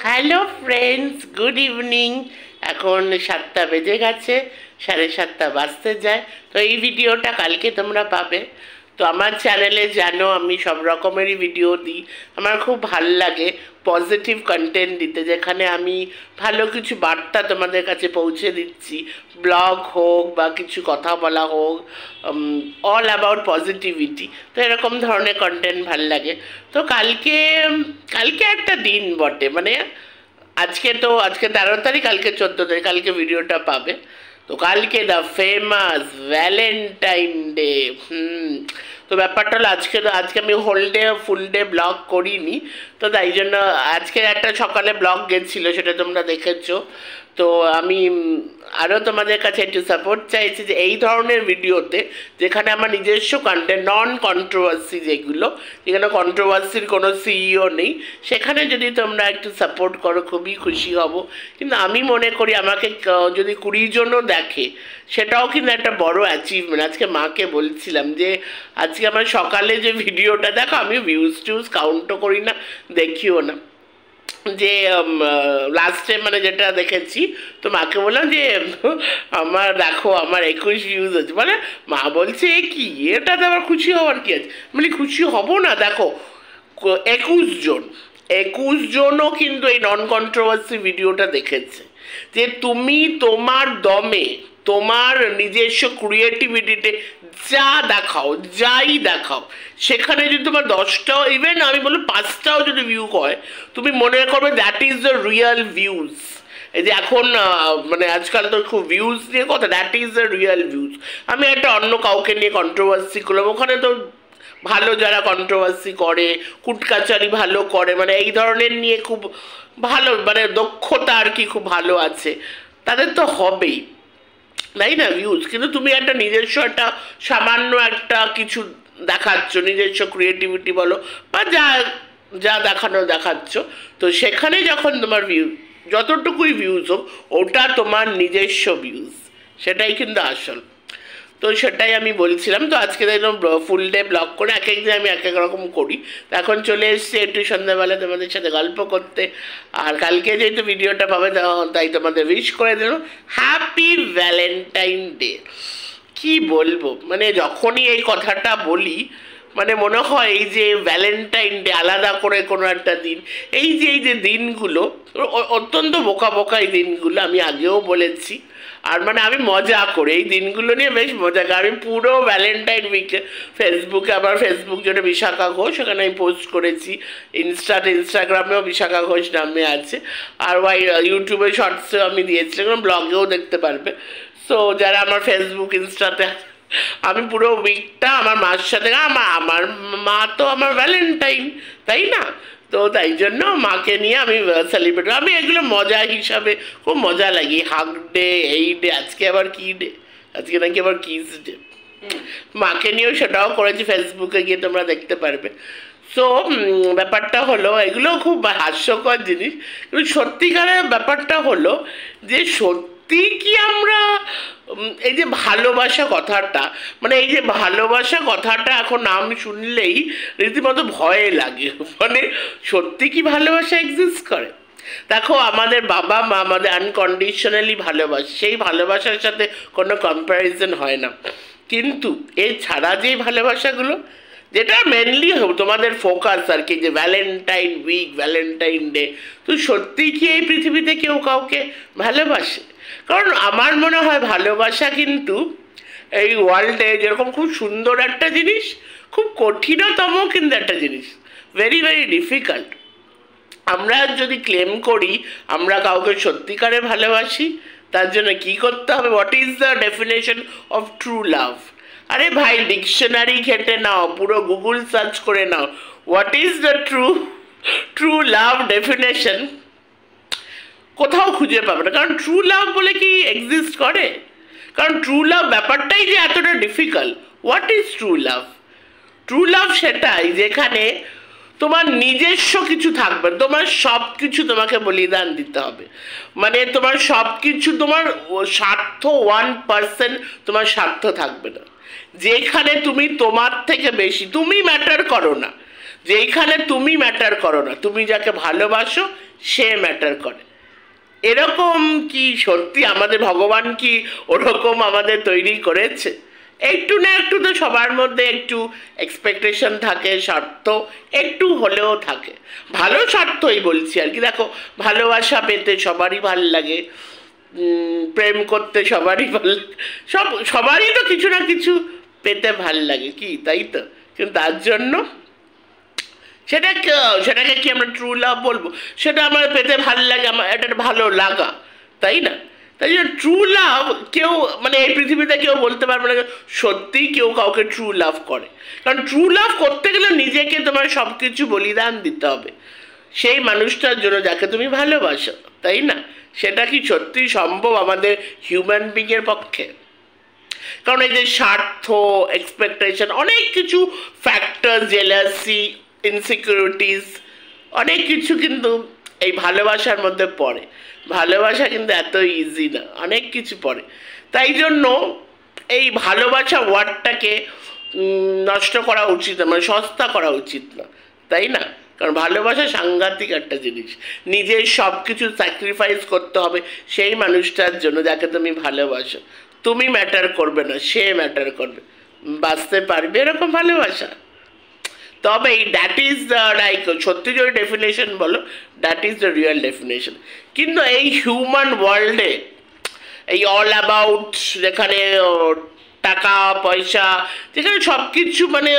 Hello friends, good evening. এখন 7টা বেজে গেছে, 7:30 বাজতে যায়। তো এই ভিডিওটা কালকে তোমরা পাবে। তো আমার চ্যানেলে জানো আমি সব রকমেরই ভিডিও দিই। আমার খুব ভাল লাগে পজিটিভ কন্টেন্ট দিতে, যেখানে আমি ভালো কিছু বার্তা তোমাদের কাছে পৌঁছে দিচ্ছি। ব্লগ হোক বা কিছু কথা বলা হোক, অল অ্যাবাউট পজিটিভিটি। তো এরকম ধরনের কন্টেন্ট ভাল লাগে। তো কালকে কালকে একটা দিন বটে, মানে আজকে 13 তারিখ, কালকে 14 তারিখ, কালকে ভিডিওটা পাবে। তো কালকে দ্য ফেমাস ভ্যালেন্টাইন ডে। তো ব্যাপারটা হলো আজকে আমি ফুল ডে ব্লগ করিনি। তো তাই জন্য আজকে একটা সকালে ব্লগ গেছিলো, সেটা তোমরা দেখেছো। তো আমি আরও তোমাদের কাছে একটু সাপোর্ট চাইছি যে এই ধরনের ভিডিওতে, যেখানে আমার নিজস্ব কন্টেন্ট, নন কন্ট্রোভার্সি, যেখানে কন্ট্রোভার্সির কোনো সিইও নেই, সেখানে যদি তোমরা একটু সাপোর্ট করো খুবই খুশি হব। কিন্তু আমি মনে করি আমাকে যদি 20 জনও দেখে, সেটাও কিন্তু একটা বড় অ্যাচিভমেন্ট। আজকে মাকে বলছিলাম যে আজকে আমার সকালে যে ভিডিওটা দেখো, আমি ভিউজ কাউন্টও করি না, দেখিও না, যে লাস্টে মানে যেটা দেখেছি। তো মাকে বললাম যে আমার দেখো আমার 21 ভিউজ আছে। মানে মা বলছে কি, এটাতে আবার খুশি হওয়ার কি আছে? মানে খুশি হব না, দেখো 21 জনও কিন্তু এই নন কন্ট্রোভার্সি ভিডিওটা দেখেছে। যে তুমি তোমার দমে, তোমার নিজস্ব ক্রিয়েটিভিটিতে যাই দেখাও, সেখানে যদি তোমার 10টাও, ইভেন আমি বলি 5টাও যদি ভিউ হয়, তুমি মনে করবে that is the real views. এই যে এখন মানে আজকাল তো খুব ভিউজ নিয়ে কথা, that is the real views. আমি একটা অন্য কাউকে নিয়ে কন্ট্রোভার্সি করলাম, ওখানে তো ভালো যারা কন্ট্রোভার্সি করে, কুটকাচারি ভালো করে, মানে এই ধরনের নিয়ে খুব ভালো, মানে দক্ষতা আর কি খুব ভালো আছে, তাদের তো হবেই, তাই না, ভিউজ। কিন্তু তুমি একটা নিজস্ব একটা সামান্য একটা কিছু দেখাচ্ছ, নিজস্ব ক্রিয়েটিভিটি বলো বা যা যা দেখাচ্ছ, তো সেখানে যখন তোমার ভিউজ, যতটুকুই ভিউজ হোক, ওটা তোমার নিজস্ব ভিউজ, সেটাই কিন্তু আসল। তো সেটাই আমি বলছিলাম। তো আজকে একদম ফুল ডে ব্লগ করে, এক একদিন আমি এক এক রকম করি। তো এখন চলে এসেছি একটু সন্ধ্যাবেলা তোমাদের সাথে গল্প করতে। আর কালকে যেহেতু ভিডিওটা পাবে, তাই তোমাদের উইশ করে দিল হ্যাপি ভ্যালেন্টাইন ডে। কি বলবো, মানে যখনই এই কথাটা বলি, মানে মনে হয় এই যে ভ্যালেন্টাইন ডে আলাদা করে কোনো একটা দিন, এই যে দিনগুলো অত্যন্ত বোকা এই দিনগুলো, আমি আগেও বলেছি। আর মানে আমি মজা করে এই দিনগুলো নিয়ে বেশ মজা করি। আমি পুরো ভ্যালেন্টাইন উইকে ফেসবুকে, আমার ফেসবুক যেটা বিশাখা ঘোষ, ওখানে আমি পোস্ট করেছি। ইনস্টাগ্রামেও বিশাখা ঘোষ নামে আছে। আর ইউটিউবে শর্টসেও আমি দিয়েছিলাম, ব্লগেও দেখতে পারবে। সো যারা আমার ফেসবুক ইনস্টাতে, আমি পুরো উইকটা আমার মার সাথে, আমার মা তো আমার ভ্যালেন্টাইন, তাই না? তো তাই জন্য মাকে নিয়ে আমি সেলিব্রেট, আমি এগুলো মজা হিসাবে খুব মজা লাগে। হাগ ডে, এই ডে, আজকে আবার কি ডে, আজকে নাকি আবার কিস ডে, মাকে নিয়েও সেটাও করেছি, ফেসবুকে গিয়ে তোমরা দেখতে পারবে। সো ব্যাপারটা হলো, এগুলো খুব হাস্যকর জিনিস, কিন্তু সত্যিকারের ব্যাপারটা হলো যে সত্যি কি আমরা এই যে ভালোবাসা কথাটা, মানে এই যে ভালোবাসা কথাটা এখন নাম শুনলেই রীতিমতো ভয় লাগে। মানে সত্যি কি ভালোবাসা এক্সিস্ট করে? দেখো আমাদের বাবা মা আমাদের আনকন্ডিশনালি ভালোবাসে, সেই ভালোবাসার সাথে কোনো কম্প্যারিজন হয় না। কিন্তু এছাড়া যে ভালোবাসাগুলো, যেটা মেনলি তোমাদের ফোকাস আর কি, যে ভ্যালেন্টাইন উইক, ভ্যালেন্টাইন ডে, তো সত্যি কি এই পৃথিবীতে কেউ কাউকে ভালোবাসে? কারণ আমার মনে হয় ভালোবাসা কিন্তু এই ওয়ার্ল্ডে যেরকম খুব সুন্দর একটা জিনিস, খুব কঠিনতম কিন্তু একটা জিনিস, ভেরি ডিফিকাল্ট। আমরা যদি ক্লেম করি আমরা কাউকে সত্যিকারে ভালোবাসি, তার জন্য কি করতে হবে? What is the definition of true love? আরে ভাই, ডিকশনারি ঘেটে নাও, পুরো গুগল সার্চ করে নাও, what is the true love definition, কোথাও খুঁজে পাবে না। কারণ ট্রু লাভ বলে কি এক্সিস্ট করে? কারণ ট্রু লাভ ব্যাপারটাই যে এতটা difficult. What is true love? True love সেটাই যেখানে তোমার নিজস্ব কিছু থাকবে, তোমার সব কিছু তোমাকে বলিদান দিতে হবে। মানে তোমার সব কিছু, তোমার স্বার্থ 1% তোমার স্বার্থ থাকবে না, যেখানে তুমি তোমার থেকে বেশি, তুমি ম্যাটার করো না, যেইখানে তুমি ম্যাটার করো না, তুমি যাকে ভালোবাসো সে ম্যাটার করে। এরকম কি সত্যি আমাদের ভগবান কি ওরকম আমাদের তৈরি করেছে? একটু না একটু তো সবার মধ্যে একটু এক্সপেকটেশন থাকে, স্বার্থ একটু হলেও থাকে, ভালো স্বার্থই বলছি আর কি। দেখো, ভালোবাসা পেতে সবারই ভাল লাগে, প্রেম করতে সবারই ভাল, সবারই তো কিছু না কিছু পেতে ভাল লাগে, কি তাই তো? কিন্তু তার জন্য সেটাকে কি আমরা ট্রু লাভ বলবো? সেটা আমার পেতে ভাল লাগে, আমার এটা ভালো লাগা, তাই না? তাই জন্য ট্রু লাভ কেউ মানে এই পৃথিবীতে কেউ বলতে পারবে না সত্যিই কেউ কাউকে ট্রু লাভ করে। কারণ ট্রু লাভ করতে গেলে নিজেকে তোমার সব কিছু বলিদান দিতে হবে সেই মানুষটার জন্য যাকে তুমি ভালোবাসো, তাই না? সেটা কি সত্যি সম্ভব আমাদের হিউম্যান বিংয়ের পক্ষে? কারণ এই যে স্বার্থ, এক্সপেকটেশন, অনেক কিছু ফ্যাক্টর, জেলাসি, ইনসিকিউরিটিস, অনেক কিছু কিন্তু এই ভালোবাসার মধ্যে পড়ে। ভালোবাসা কিন্তু এত ইজি না, অনেক কিছু পড়ে। তাই জন্য এই ভালোবাসা ওয়ার্ডটাকে নষ্ট করা উচিত না, মানে সস্তা করা উচিত না, তাই না? কারণ ভালোবাসা সাংঘাতিক একটা জিনিস। নিজের সব কিছু স্যাক্রিফাইস করতে হবে সেই মানুষটার জন্য যাকে তুমি ভালোবাসো। তুমি ম্যাটার করবে না, সে ম্যাটার করবে। বাঁচতে পারবে এরকম ভালোবাসা? তবে দ্যাট ইজ দ্য লাইক সত্যি যদি ডেফিনেশন বলো, that is the real definition. কিন্তু এই হিউম্যান ওয়ার্ল্ডে এই অল অ্যাবাউট, যেখানে টাকা পয়সা, যেখানে সব কিছু মানে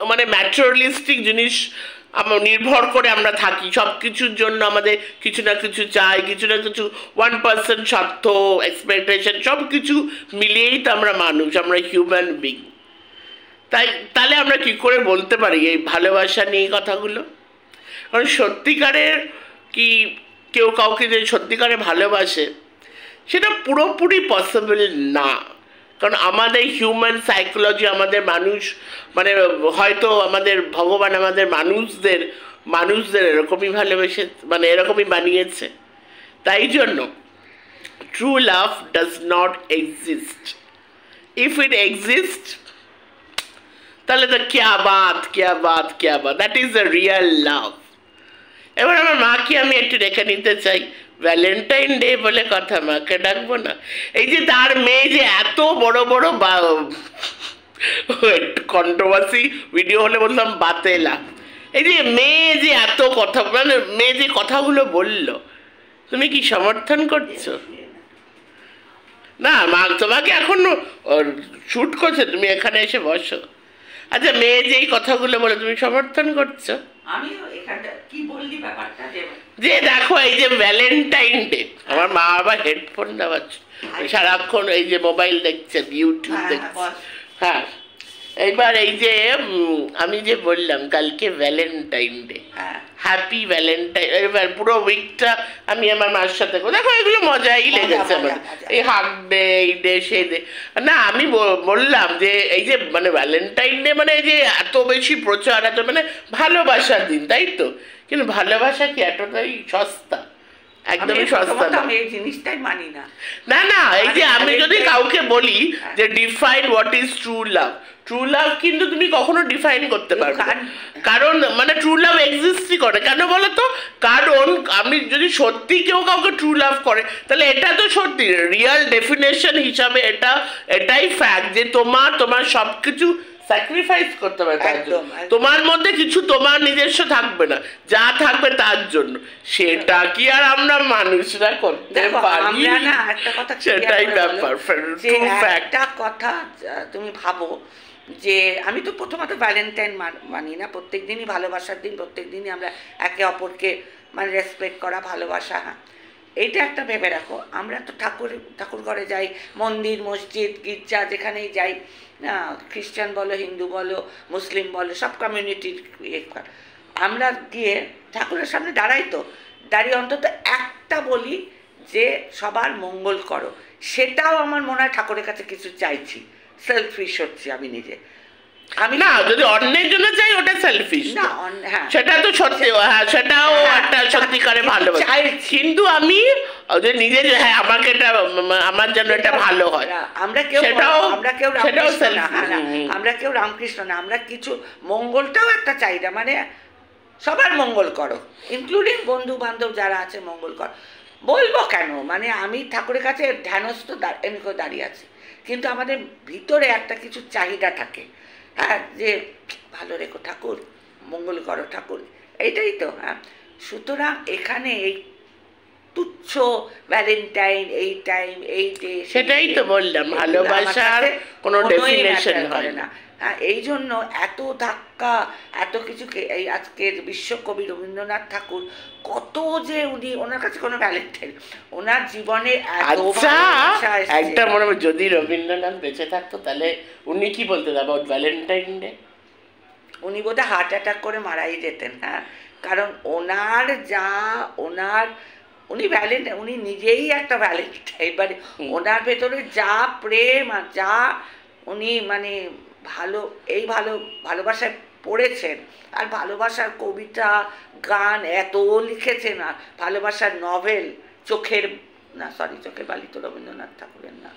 মানে ম্যাটেরিয়ালিস্টিক জিনিস নির্ভর করে আমরা থাকি, সব কিছুর জন্য আমাদের কিছু না কিছু চাই, কিছু না কিছু 1% স্বার্থ, এক্সপেকটেশন, সব কিছু মিলিয়েই তো আমরা মানুষ, আমরা হিউম্যান বিং। তাহলে আমরা কি করে বলতে পারি এই ভালোবাসা নিয়ে কথাগুলো? কারণ সত্যিকারের কি কেউ কাউকে যে সত্যিকারে ভালোবাসে সেটা পুরোপুরি পসিবল না। কারণ আমাদের হিউম্যান সাইকোলজি, আমাদের মানুষ মানে হয়তো আমাদের ভগবান আমাদের মানুষদের এরকমই ভালোবেসে, মানে এরকমই বানিয়েছে। তাই জন্য true love does not exist. If it exist তাহলে তো ক্যা Baat, that is the real love. এবার আমার মাকে আমি একটু রেখে নিতে চাই, ভ্যালেন্টাইন ডে বলে কথা, মাকে ডাকবো না? এই যে তার মেয়ে যে এত বড় বড় কন্ট্রোভার্সি ভিডিও হলে বললাম বাতেলা, এই যে মেয়ে যে এত কথা, মানে মেয়ে যে কথাগুলো বললো, তুমি কি সমর্থন করছো? না, মা তোমাকে এখন শুট করছে, তুমি এখানে এসে বসো। আচ্ছা, মেয়ে যে এই কথাগুলো বলে তুমি সমর্থন করছো? যে দেখো এই যে ভ্যালেন্টাইন ডে, আমার মা আবার হেডফোন দেওয়াচ্ছে, সারাক্ষণ এই যে মোবাইল দেখছেন, ইউটিউব দেখছেন। হ্যাঁ, এইবার এই যে আমি যে বললাম কালকে ভ্যালেন্টাইন ডে, হ্যাপি ভ্যালেন্টাইন, এবার পুরো উইকটা আমি আমার মার সাথে, দেখো এগুলো মজাই লেগেছে আমার, এই হাক ডে, এই ডে, সেই ডে। না, আমি বললাম যে এই যে মানে ভ্যালেন্টাইন ডে মানে এই যে এত বেশি প্রচার, এত মানে ভালোবাসার দিন, তাই তো? কিন্তু ভালোবাসা কি এতটাই সস্তা? একদমই সস্তা না, এই জিনিসটাই মানি না। না না, এই যে আমি যদি কাউকে বলি যে define what is true love, true love কিন্তু তুমি কখনো ডিফাইন করতে পারবে না। কারণ মানে ট্রু লাভ এক্সিস্টই করে, কেন বলো তো? কারণ আমি যদি সত্যি কেউ কাউকে ট্রু লাভ করে তাহলে এটা তো সত্যি রিয়েল ডেফিনেশন হিসাবে এটাই ফ্যাক্ট যে তোমার সব কিছু স্যাক্রিফাইস করতে হবে তার জন্য। তোমার মধ্যে কিছু তোমার নিজস্ব থাকবে না, যা থাকবে তার জন্য। সেটা কি আর আমরা মানুষরা করতে পারি? সেটাই ব্যাপার। একটা কথা তুমি ভাবো যে আমি তো প্রথমত ভ্যালেন্টাইন মানি না, প্রত্যেক দিনই ভালোবাসার দিন, প্রত্যেক দিনই আমরা একে অপরকে মানে রেসপেক্ট করা, ভালোবাসা। হ্যাঁ, এইটা একটা ভেবে রাখো, আমরা তো ঠাকুর ঘরে যাই, মন্দির, মসজিদ, গির্জা, যেখানেই যাই, খ্রিস্টান বলো, হিন্দু বলো, মুসলিম বলো, সব কমিউনিটির আমরা গিয়ে ঠাকুরের সামনে দাঁড়িয়ে অন্তত একটা বলি যে সবার মঙ্গল করো। সেটাও আমার মনে হয় ঠাকুরের কাছে কিছু চাইছি, সেলফিশ হচ্ছি আমি নিজে। আমি না, যদি অন্যের জন্য চাই ওটা সেলফিশ না, সেটা তো সত্যি, হ্যাঁ সেটাও একটা সত্যিকারে ভালোবাসা। কিন্তু আমি ওদের নিজের, হ্যাঁ আমাকে এটা, আমার যেন এটা ভালো হয়, আমরা কেউ সেটাও রামকৃষ্ণ না, আমরা কেউ রামকৃষ্ণ না, আমরা কিছু মঙ্গলটাও একটা চাহিদা, মানে সবার মঙ্গল করো, ইনক্লুডিং বন্ধু বান্ধব যারা আছে মঙ্গল কর। বলবো কেন, মানে আমি ঠাকুরের কাছে ধ্যানস্থ এমনি করে দাঁড়িয়ে আছি, কিন্তু আমাদের ভিতরে একটা কিছু চাহিদা থাকে, হ্যাঁ, যে ভালো রেখো ঠাকুর, মঙ্গল করো ঠাকুর, এইটাই তো। হ্যাঁ, সুতরাং এখানে এই তুচ্ছ ভ্যালেন্টাইন, এই টাইম, এই ডে, সেটাই তো বললাম, ভালোবাসার কোনো ডেফিনেশন হয় না। হ্যাঁ, এই জন্য এত ধাক্কা, এত কিছুকে, এই আজকের বিশ্বকবি রবীন্দ্রনাথ ঠাকুর কত যে উনি, ওনার কাছে কোনো ভ্যালেন্টাইন, ওনার জীবনে একটা মনে হয় যদি রবীন্দ্রনাথ বেঁচে থাকতো তাহলে উনি কি বলতেন অ্যাবাউট ভ্যালেন্টাইন ডে? উনি বোধহয় হার্ট অ্যাটাক করে মারাই যেতেন। হ্যাঁ, কারণ ওনার যা, উনি উনি নিজেই একটা ভ্যালেন্টাইন, মানে ওনার ভেতরে যা প্রেম আর যা উনি মানে ভালোবাসায় পড়েছেন, আর ভালোবাসার কবিতা গান এত লিখেছেন, আর ভালোবাসার নভেল, চোখের বালি তো রবীন্দ্রনাথ ঠাকুরের না,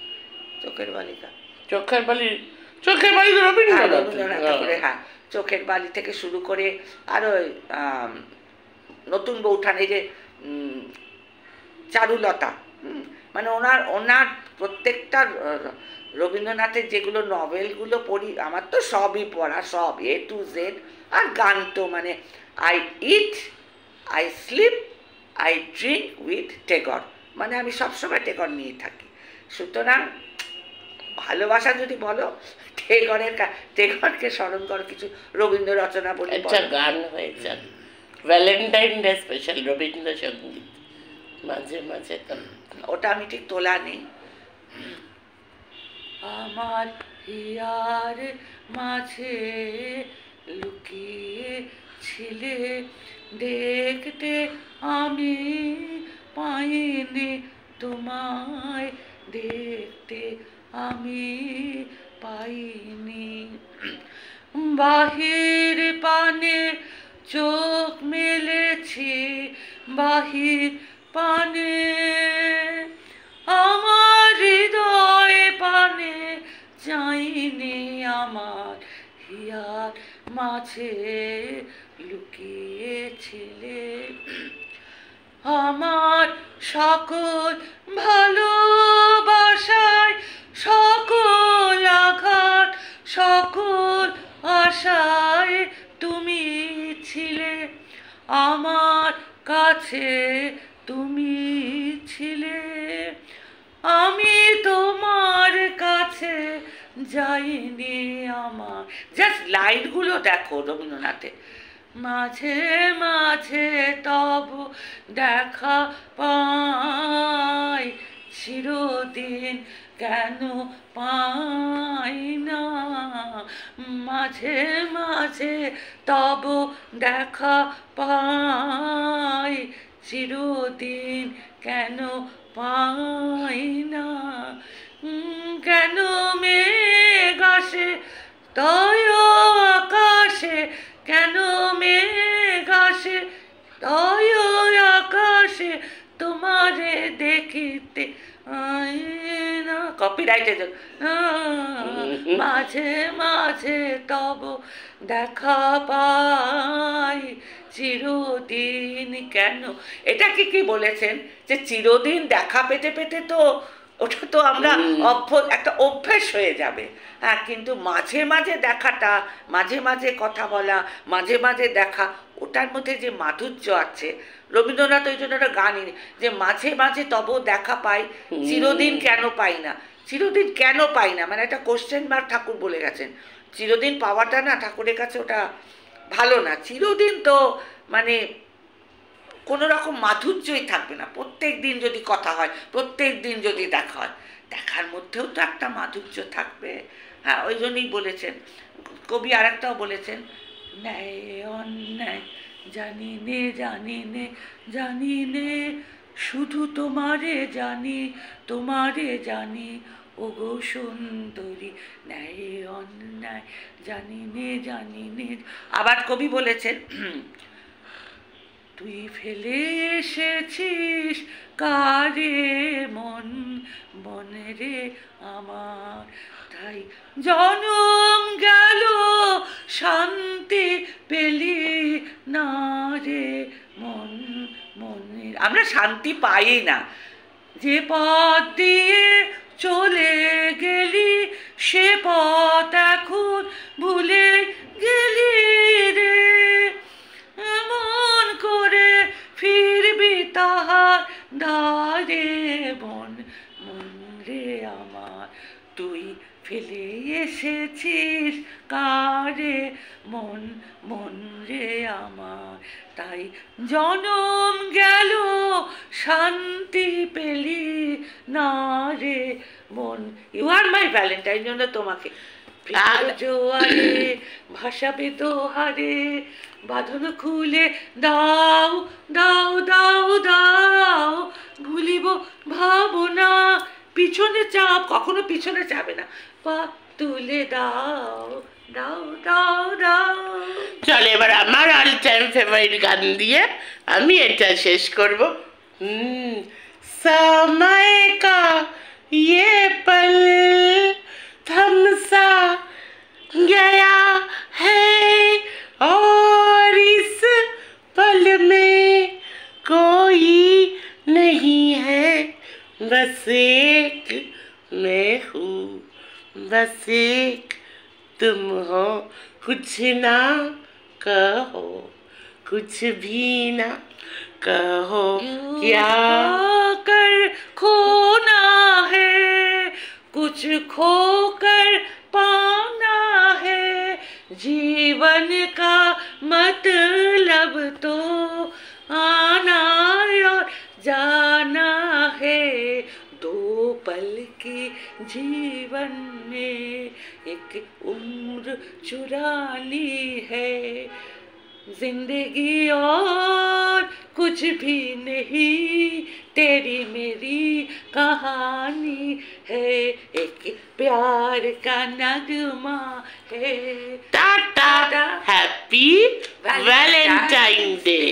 চোখের বালিকা, চোখের বালি তো রবীন্দ্রনাথ ঠাকুরের। হ্যাঁ, চোখের বালি থেকে শুরু করে আরো নতুন বৌঠানে যে চারুলতা, মানে ওনার প্রত্যেকটা রবীন্দ্রনাথের যেগুলো নভেলগুলো পড়ি, আমার তো সবই পড়া, সব A to Z, আর গান তো মানে I eat, I sleep, I drink with Tagore, মানে আমি সবসময় টেগর নিয়ে থাকি। সুতরাং ভালোবাসা যদি বলো, টেগরকে স্মরণ করো, কিছু রবীন্দ্র রচনা বলি, গান হয়েছে ভ্যালেন্টাইন ডে স্পেশাল রবীন্দ্রসঙ্গীত, মাঝে মাঝে ওটা আমি ঠিক তোলা নেই। আমার হিয়ার মাঝে লুকিয়ে ছিলে, দেখতে আমি পাইনি তোমায়, দেখতে আমি পাইনি, বাহির পানে চোখ মেলেছি, বাহির পানে আমার হৃদয় পানে চাইনি, আমার হিয়ার মাঝে লুকিয়েছিলে, আমার সকল ভালোবাসায়, সকল আঘাত, সকল আশায় তুমি ছিলে, আমার কাছে তুমি ছিলে, আমি তোমার কাছে যাইনি, আমার জাস্ট লাইনগুলো দেখো রবীন্দ্রনাথের, মাঝে মাঝে তব দেখা পাই, চিরদিন কেন পাই না, মাঝে মাঝে তব দেখা পাই, চিরদিন কেন পাই না, কেন মেঘ আসে তয় আকাশে, কেন মেঘ আসে তয় আকাশে, তোমারে দেখিতে না, কপিরাইটের, মাঝে মাঝে তব দেখা পাই, চিরদিন কেন, এটা কি বলেছেন যে চিরদিন দেখা পেতে পেতে তো ওটা তো আমরা একটা অভ্যেস হয়ে যাবে। হ্যাঁ, কিন্তু মাঝে মাঝে দেখাটা, মাঝে মাঝে কথা বলা, মাঝে মাঝে দেখা, ওটার মধ্যে যে মাধুর্য আছে, রবীন্দ্রনাথ ওই জন্য একটা গানই, যে মাঝে মাঝে তব দেখা পাই, চিরদিন কেন পাই না, চিরদিন কেন পাই না, মানে একটা কোশ্চেন মার্ক ঠাকুর বলে গেছেন। চিরদিন পাওয়াটা না ঠাকুরের কাছে ওটা ভালো না, চিরদিন তো মানে কোনো রকম মাধুর্যই থাকবে না। প্রত্যেক দিন যদি কথা হয়, প্রত্যেক দিন যদি দেখা হয়, দেখার মধ্যেও তো একটা মাধুর্য থাকবে। হ্যাঁ, ওই জন্যই বলেছেন কবি, আর একটাও বলেছেন, ন্যায় অন্যায় জানি নে, জানি নে, জানি নে, শুধু তোমারে জানি, তোমারে জানি, ওগো সুন্দরী, ন্যায় অন্যায় জানি নে, জানি নে। আবার কবি বলেছেন, তুই ফেলে এসেছিস কারে মন মন রে আমার, তাই জনম গেল শান্তি পেলি না রে মন মনের। আমরা শান্তি পাই না, যে পথ দিয়ে চলে গেলি সে পথ এখন ভুলে গেলি রে, এমন করে ফিরবি তাহার দ্বারে মন মন রে আমার, তুই ফেলে এসেছিস কারে মন মন রে আমার, তাই জনম গেল শান্তি পেলি না রে মন। ইউ আর মাই ভ্যালেন্টাইন, জন্য তোমাকে জোয়ারে ভাসাবে দোহারে, বাঁধন খুলে দাও দাও দাও দাও, ভুলিব ভাবনা পিছনে চাপ, কখনো পিছনে যাবে না, পা তুলে দাও দাও দাও দাও। চলো এবার আমার অল টাইম ফেভারিট গান দিয়ে আমি এটা শেষ করব। समय का ये पल थम सा गया है और इस पल में कोई नहीं है, बस एक मैं हूँ, बस एक तुम हो, कुछ ना कहो, कुछ भी ना कहो, क्या कर खोना है, कुछ खोकर पाना है, जीवन का मतलब तो आना और जाना है, दो पल के जीवन में एक उम्र चुरानी है, जिंदगी और कुछ भी नहीं, तेरी मेरी कहानी है, एक प्यार का नगमा है। Tata, happy Valentine day.